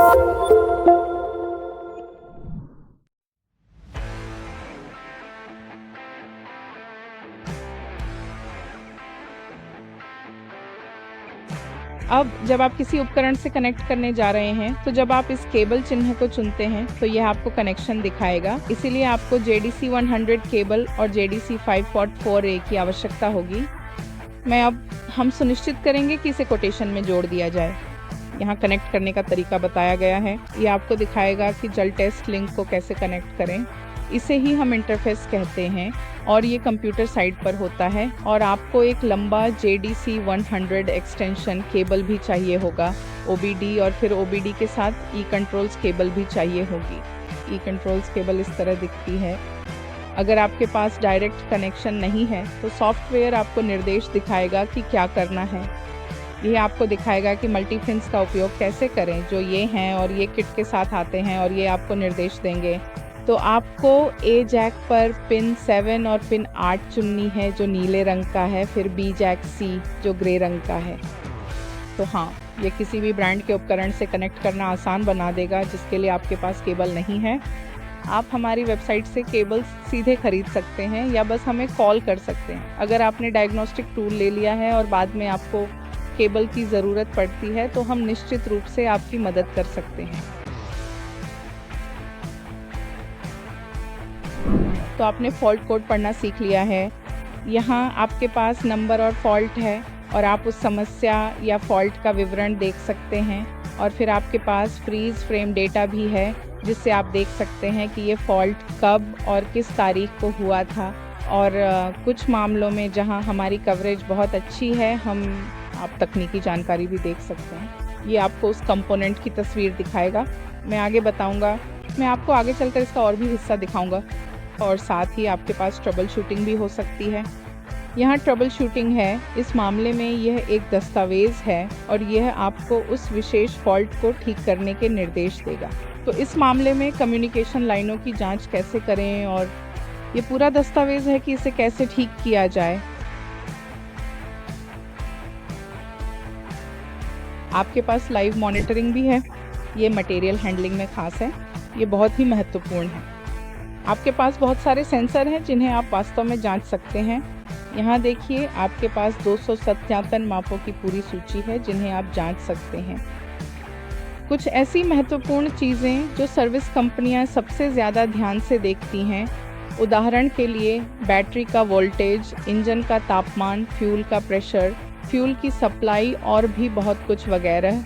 अब जब आप किसी उपकरण से कनेक्ट करने जा रहे हैं तो जब आप इस केबल चिन्ह को चुनते हैं तो यह आपको कनेक्शन दिखाएगा। इसीलिए आपको JDC 100 केबल और JDC 544A की आवश्यकता होगी। हम सुनिश्चित करेंगे कि इसे कोटेशन में जोड़ दिया जाए। यहाँ कनेक्ट करने का तरीका बताया गया है। ये आपको दिखाएगा कि जल टेस्ट लिंक को कैसे कनेक्ट करें। इसे ही हम इंटरफेस कहते हैं और ये कंप्यूटर साइट पर होता है। और आपको एक लंबा JDC 100 एक्सटेंशन केबल भी चाहिए होगा, OBD, और फिर OBD के साथ E-कंट्रोल्स केबल भी चाहिए होगी। E-कंट्रोल्स केबल इस तरह दिखती है। अगर आपके पास डायरेक्ट कनेक्शन नहीं है तो सॉफ्टवेयर आपको निर्देश दिखाएगा कि क्या करना है। यह आपको दिखाएगा कि मल्टीपिन्स का उपयोग कैसे करें, जो ये हैं और ये किट के साथ आते हैं, और ये आपको निर्देश देंगे। तो आपको A जैक पर पिन 7 और पिन 8 चुननी है जो नीले रंग का है, फिर B जैक C जो ग्रे रंग का है। तो हाँ, ये किसी भी ब्रांड के उपकरण से कनेक्ट करना आसान बना देगा जिसके लिए आपके पास केबल नहीं है। आप हमारी वेबसाइट से केबल सीधे खरीद सकते हैं या बस हमें कॉल कर सकते हैं। अगर आपने डायग्नोस्टिक टूल ले लिया है और बाद में आपको केबल की ज़रूरत पड़ती है तो हम निश्चित रूप से आपकी मदद कर सकते हैं। तो आपने फॉल्ट कोड पढ़ना सीख लिया है। यहाँ आपके पास नंबर और फॉल्ट है और आप उस समस्या या फॉल्ट का विवरण देख सकते हैं। और फिर आपके पास फ्रीज फ्रेम डेटा भी है जिससे आप देख सकते हैं कि ये फॉल्ट कब और किस तारीख को हुआ था। और कुछ मामलों में जहाँ हमारी कवरेज बहुत अच्छी है आप तकनीकी जानकारी भी देख सकते हैं। ये आपको उस कंपोनेंट की तस्वीर दिखाएगा। मैं आगे बताऊंगा, मैं आपको आगे चलकर इसका और भी हिस्सा दिखाऊंगा। और साथ ही आपके पास ट्रबल शूटिंग भी हो सकती है। यहाँ ट्रबल शूटिंग है। इस मामले में यह एक दस्तावेज़ है और यह आपको उस विशेष फॉल्ट को ठीक करने के निर्देश देगा। तो इस मामले में कम्युनिकेशन लाइनों की जांच कैसे करें और ये पूरा दस्तावेज़ है कि इसे कैसे ठीक किया जाए। आपके पास लाइव मॉनिटरिंग भी है। ये मटेरियल हैंडलिंग में खास है। ये बहुत ही महत्वपूर्ण है। आपके पास बहुत सारे सेंसर हैं जिन्हें आप वास्तव में जांच सकते हैं। यहाँ देखिए, आपके पास 200 सत्यापन मापों की पूरी सूची है जिन्हें आप जांच सकते हैं। कुछ ऐसी महत्वपूर्ण चीज़ें जो सर्विस कंपनियां सबसे ज़्यादा ध्यान से देखती हैं, उदाहरण के लिए बैटरी का वोल्टेज, इंजन का तापमान, फ्यूल का प्रेशर, फ्यूल की सप्लाई और भी बहुत कुछ वगैरह।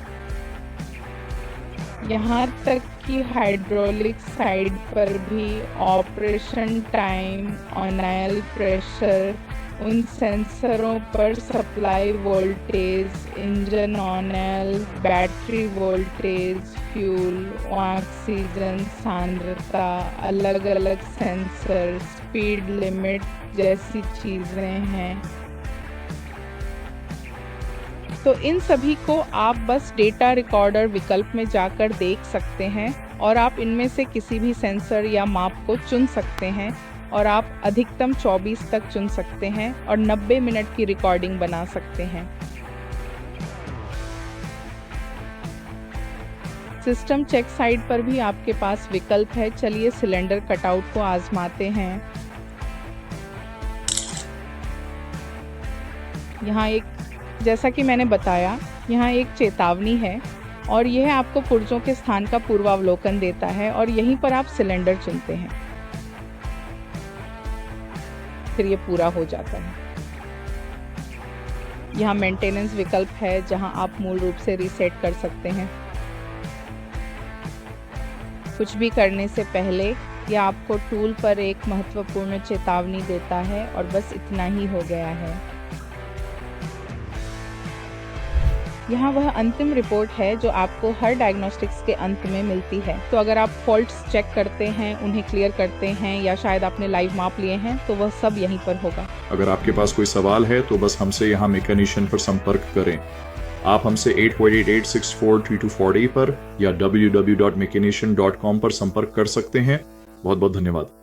यहाँ तक कि हाइड्रोलिक साइड पर भी ऑपरेशन टाइम, ऑयल प्रेशर, उन सेंसरों पर supply voltage, engine oil, battery voltage, fuel, oxygen सांद्रता, अलग अलग सेंसर, स्पीड लिमिट जैसी चीज़ें हैं। तो इन सभी को आप बस डेटा रिकॉर्डर विकल्प में जाकर देख सकते हैं और आप इनमें से किसी भी सेंसर या माप को चुन सकते हैं और आप अधिकतम 24 तक चुन सकते हैं और 90 मिनट की रिकॉर्डिंग बना सकते हैं। सिस्टम चेक साइड पर भी आपके पास विकल्प है। चलिए सिलेंडर कटआउट को आजमाते हैं। यहाँ जैसा कि मैंने बताया, यहाँ एक चेतावनी है और यह आपको पुर्जों के स्थान का पूर्वावलोकन देता है और यहीं पर आप सिलेंडर चुनते हैं, फिर ये पूरा हो जाता है। यहाँ मेंटेनेंस विकल्प है जहाँ आप मूल रूप से रीसेट कर सकते हैं। कुछ भी करने से पहले यह आपको टूल पर एक महत्वपूर्ण चेतावनी देता है और बस इतना ही हो गया है। यहाँ वह अंतिम रिपोर्ट है जो आपको हर डायग्नोस्टिक्स के अंत में मिलती है। तो अगर आप फॉल्ट्स चेक करते हैं, उन्हें क्लियर करते हैं या शायद आपने लाइव माप लिए हैं तो वह सब यहीं पर होगा। अगर आपके पास कोई सवाल है तो बस हमसे यहाँ मैकेनिशियन पर संपर्क करें। आप हमसे 848-864-3240 पर या www.mechanician.com पर संपर्क कर सकते हैं। बहुत बहुत धन्यवाद।